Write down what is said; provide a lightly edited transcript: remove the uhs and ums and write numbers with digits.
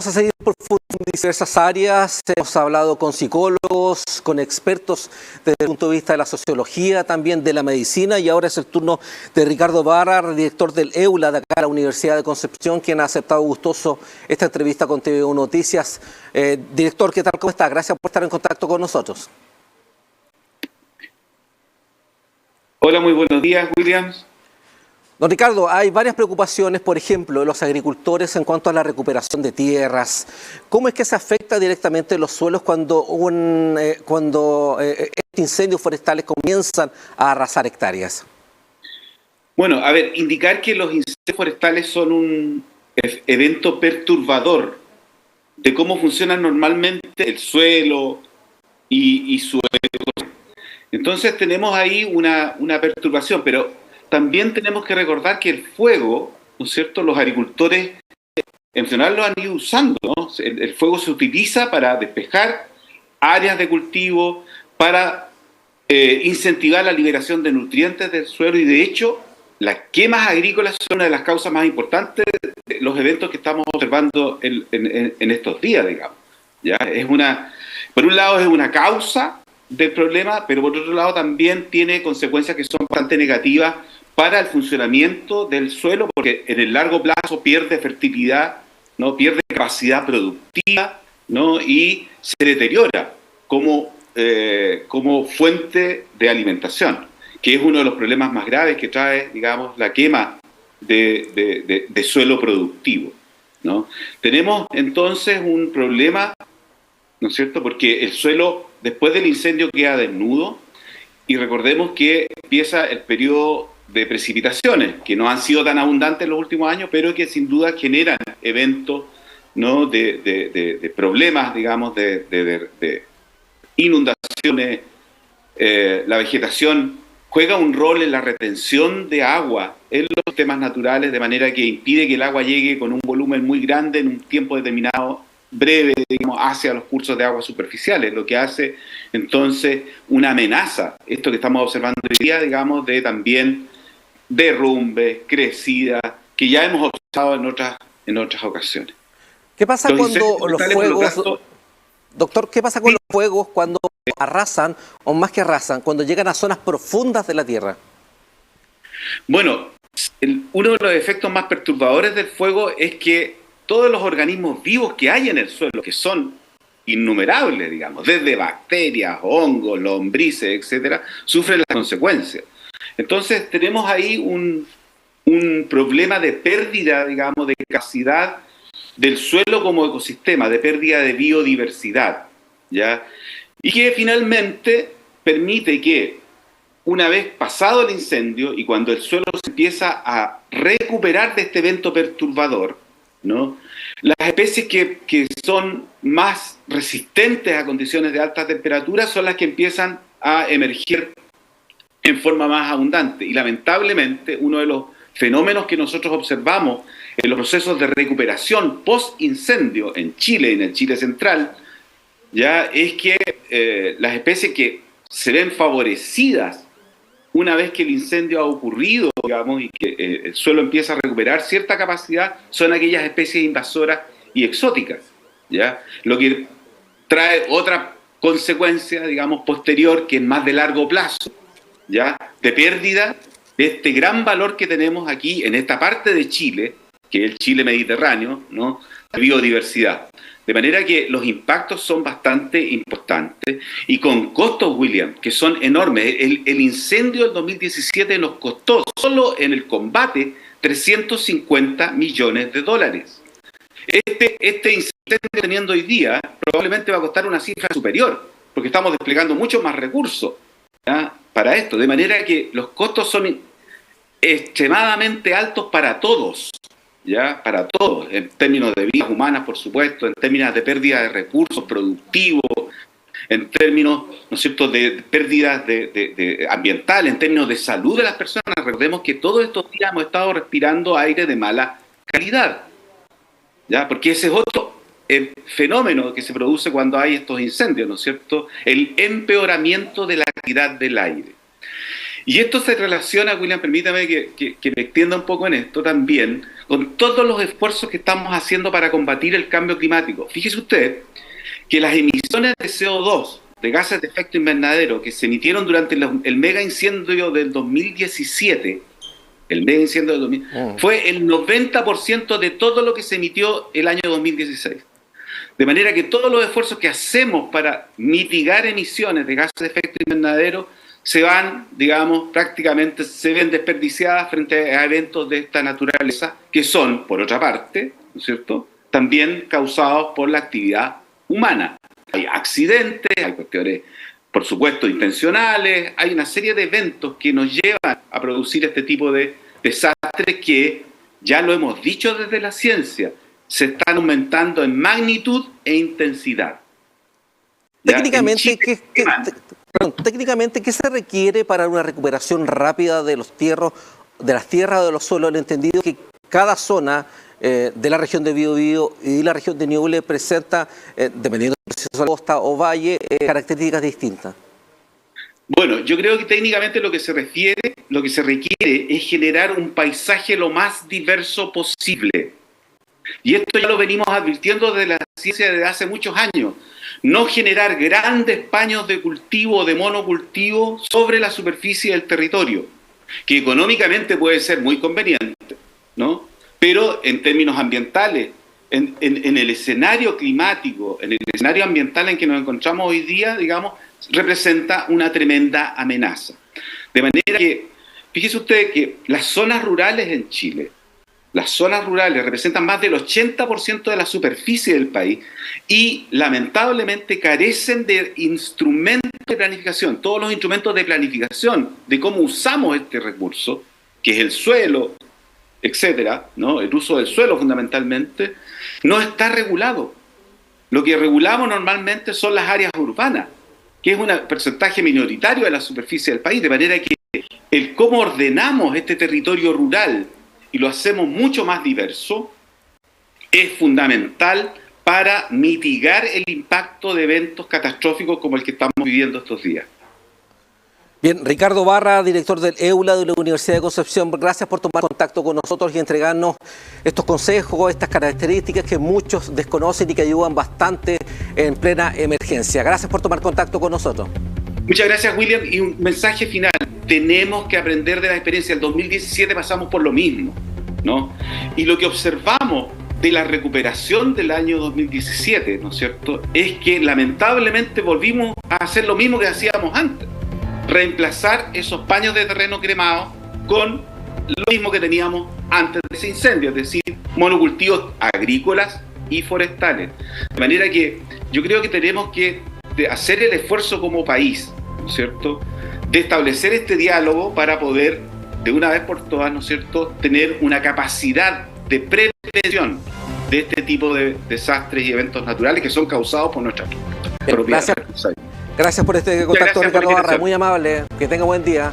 Vamos a seguir profundizando en diversas áreas. Hemos hablado con psicólogos, con expertos desde el punto de vista de la sociología, también de la medicina, y ahora es el turno de Ricardo Barra, director del EULA de acá de la Universidad de Concepción, quien ha aceptado gustoso esta entrevista con TV1 Noticias. Director, ¿qué tal? ¿Cómo está? Gracias por estar en contacto con nosotros. Hola, muy buenos días, Williams. Don Ricardo, hay varias preocupaciones, por ejemplo, de los agricultores en cuanto a la recuperación de tierras. ¿Cómo es que se afecta directamente los suelos cuando estos incendios forestales comienzan a arrasar hectáreas? Bueno, a ver, indicar que los incendios forestales son un evento perturbador de cómo funciona normalmente el suelo y su ecosistema. Entonces tenemos ahí una perturbación, pero también tenemos que recordar que el fuego, ¿no es cierto?, los agricultores en general lo han ido usando, ¿no? El fuego se utiliza para despejar áreas de cultivo, para incentivar la liberación de nutrientes del suelo, y de hecho las quemas agrícolas son una de las causas más importantes de los eventos que estamos observando en estos días, digamos. ¿Ya? Por un lado es una causa del problema, pero por otro lado también tiene consecuencias que son bastante negativas para el funcionamiento del suelo, porque en el largo plazo pierde fertilidad, ¿no? Pierde capacidad productiva, ¿no? Y se deteriora como fuente de alimentación, que es uno de los problemas más graves que trae, digamos, la quema de suelo productivo, ¿no? Tenemos entonces un problema, ¿no es cierto?, porque el suelo después del incendio queda desnudo, y recordemos que empieza el periodo de precipitaciones, que no han sido tan abundantes en los últimos años, pero que sin duda generan eventos, ¿no?, de problemas, digamos, de inundaciones. La vegetación juega un rol en la retención de agua en los sistemas naturales, de manera que impide que el agua llegue con un volumen muy grande en un tiempo determinado, breve, digamos, hacia los cursos de agua superficiales, lo que hace entonces una amenaza, esto que estamos observando hoy día, digamos, de también derrumbes, crecidas, que ya hemos observado en otras ocasiones. ¿Qué pasa cuando los fuegos, doctor, qué pasa con los fuegos cuando arrasan, o más que arrasan, cuando llegan a zonas profundas de la tierra? Bueno, uno de los efectos más perturbadores del fuego es que todos los organismos vivos que hay en el suelo, que son innumerables, digamos, desde bacterias, hongos, lombrices, etcétera, sufren las consecuencias. Entonces tenemos ahí un problema de pérdida, digamos, de capacidad del suelo como ecosistema, de pérdida de biodiversidad, ¿ya? Y que finalmente permite que, una vez pasado el incendio y cuando el suelo se empieza a recuperar de este evento perturbador, ¿no?, las especies que son más resistentes a condiciones de alta temperatura son las que empiezan a emerger en forma más abundante. Y lamentablemente uno de los fenómenos que nosotros observamos en los procesos de recuperación post-incendio en Chile y en el Chile central, ya es que las especies que se ven favorecidas una vez que el incendio ha ocurrido, digamos, y que el suelo empieza a recuperar cierta capacidad, son aquellas especies invasoras y exóticas, ¿ya? Lo que trae otra consecuencia, digamos, posterior, que es más de largo plazo, ¿ya?, de pérdida de este gran valor que tenemos aquí en esta parte de Chile, que es el Chile mediterráneo, ¿no?, de biodiversidad. De manera que los impactos son bastante importantes y con costos, William, que son enormes. El incendio del 2017 nos costó, solo en el combate, 350 millones de dólares. Este incendio que teniendo hoy día probablemente va a costar una cifra superior, porque estamos desplegando mucho más recursos, ¿ya?, para esto. De manera que los costos son extremadamente altos para todos. ¿Ya? Para todos, en términos de vidas humanas, por supuesto, en términos de pérdida de recursos productivos, en términos, ¿no es cierto?, de pérdidas de ambiental, en términos de salud de las personas. Recordemos que todos estos días hemos estado respirando aire de mala calidad, ¿ya? Porque ese es otro fenómeno que se produce cuando hay estos incendios, ¿no es cierto?, el empeoramiento de la calidad del aire. Y esto se relaciona, William, permítame que me extienda un poco en esto también, con todos los esfuerzos que estamos haciendo para combatir el cambio climático. Fíjese usted que las emisiones de CO2, de gases de efecto invernadero, que se emitieron durante el mega incendio del 2017, fue el 90% de todo lo que se emitió el año 2016. De manera que todos los esfuerzos que hacemos para mitigar emisiones de gases de efecto invernadero se van, digamos, prácticamente se ven desperdiciadas frente a eventos de esta naturaleza, que son, por otra parte, ¿no es cierto?, también causados por la actividad humana. Hay accidentes, hay cuestiones, por supuesto, intencionales, hay una serie de eventos que nos llevan a producir este tipo de desastres que, ya lo hemos dicho desde la ciencia, se están aumentando en magnitud e intensidad. Técnicamente, técnicamente, ¿qué se requiere para una recuperación rápida de las tierras o de los suelos? El entendido que cada zona de la región de Biobío y la región de Ñuble presenta, dependiendo del proceso de costa o valle, características distintas. Bueno, yo creo que técnicamente lo que se requiere es generar un paisaje lo más diverso posible. Y esto ya lo venimos advirtiendo desde la ciencia desde hace muchos años. No generar grandes paños de cultivo o de monocultivo sobre la superficie del territorio, que económicamente puede ser muy conveniente, ¿no? Pero en términos ambientales, en el escenario climático, en el escenario ambiental en que nos encontramos hoy día, digamos, representa una tremenda amenaza. De manera que, fíjese usted que las zonas rurales en Chile, las zonas rurales representan más del 80% de la superficie del país y lamentablemente carecen de instrumentos de planificación, todos los instrumentos de planificación de cómo usamos este recurso, que es el suelo, etcétera, ¿no? El uso del suelo fundamentalmente, no está regulado. Lo que regulamos normalmente son las áreas urbanas, que es un porcentaje minoritario de la superficie del país, de manera que el cómo ordenamos este territorio rural y lo hacemos mucho más diverso, es fundamental para mitigar el impacto de eventos catastróficos como el que estamos viviendo estos días. Bien, Ricardo Barra, director del EULA de la Universidad de Concepción, gracias por tomar contacto con nosotros y entregarnos estos consejos, estas características que muchos desconocen y que ayudan bastante en plena emergencia. Gracias por tomar contacto con nosotros. Muchas gracias, William. Y un mensaje final. Tenemos que aprender de la experiencia. El 2017 pasamos por lo mismo, ¿no? Y lo que observamos de la recuperación del año 2017, ¿no es cierto?, es que lamentablemente volvimos a hacer lo mismo que hacíamos antes. Reemplazar esos paños de terreno cremados con lo mismo que teníamos antes de ese incendio, es decir, monocultivos agrícolas y forestales. De manera que yo creo que tenemos que hacer el esfuerzo como país, ¿no es cierto?, de establecer este diálogo para poder, de una vez por todas, ¿no es cierto?, tener una capacidad de prevención de este tipo de desastres y eventos naturales que son causados por nuestra propia responsabilidad. Gracias por este contacto, Ricardo Barra, muy amable, que tenga buen día.